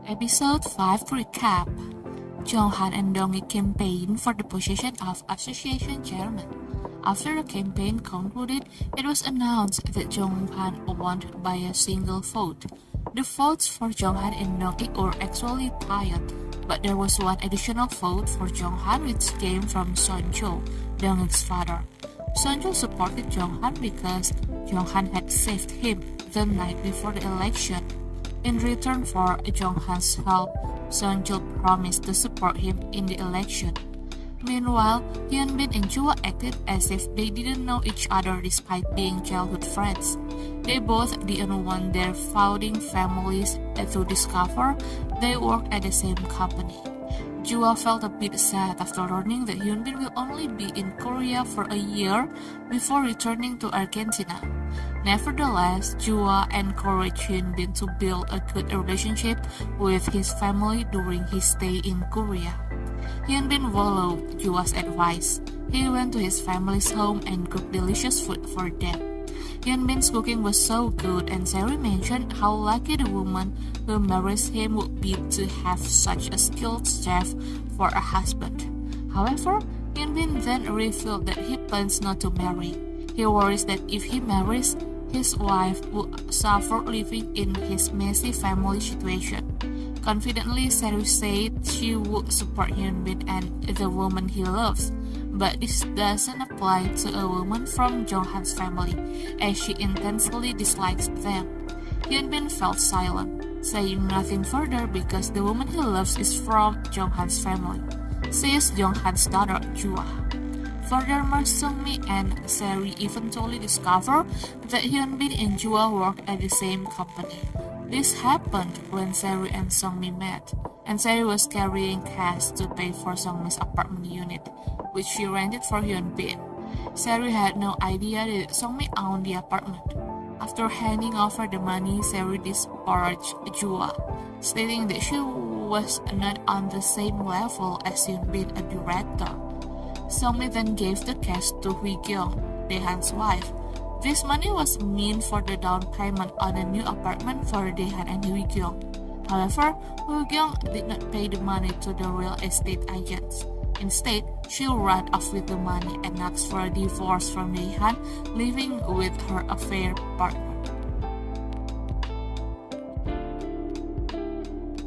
Episode 5 Recap. Jong-han and Dong-hee campaigned for the position of association chairman. After the campaign concluded, it was announced that Jong-han won by a single vote. The votes for Jong-han and Dong-hee were actually tied, but there was one additional vote for Jong-han which came from Son-jo, Dong-hee's father. Son-jo supported Jong-han because Jong-han had saved him the night before the election. In return for Jong-han's help, Son-jo promised to support him in the election. Meanwhile, Hyun-bin and Jua acted as if they didn't know each other despite being childhood friends. They both didn't want their founding families to discover they worked at the same company. Jua felt a bit sad after learning that Hyun-bin will only be in Korea for a year before returning to Argentina. Nevertheless, Jua encouraged Hyun-bin to build a good relationship with his family during his stay in Korea. Hyun-bin followed Jua's advice. He went to his family's home and cooked delicious food for them. Hyun-bin's cooking was so good, and Seri mentioned how lucky the woman who marries him would be to have such a skilled chef for a husband. However, Hyun-bin then revealed that he plans not to marry. He worries that if he marries, his wife would suffer living in his messy family situation. Confidently, Seri said she would support Hyun-bin and the woman he loves, but this doesn't apply to a woman from Jong-han's family, as she intensely dislikes them. Hyun-bin felt silent, saying nothing further because the woman he loves is from Jong-han's family. She is Jong-han's daughter, Jua. Furthermore, Sung-mi and Seri eventually discover that Hyun-bin and Jua work at the same company. This happened when Seri and Sung-mi met, and Seri was carrying cash to pay for Sung-mi's apartment unit, which she rented for Hyun-bin. Seri had no idea that Sung-mi owned the apartment. After handing over the money, Seri disparaged Jua, stating that she was not on the same level as Hyun-bin, a director. Sung-mi then gave the cash to Hui-kyung, Dae-han's wife. This money was meant for the down payment on a new apartment for Dae-han and Hui-kyung. However, Hui-kyung did not pay the money to the real estate agents. Instead, she ran off with the money and asked for a divorce from Dae-han, living with her affair partner.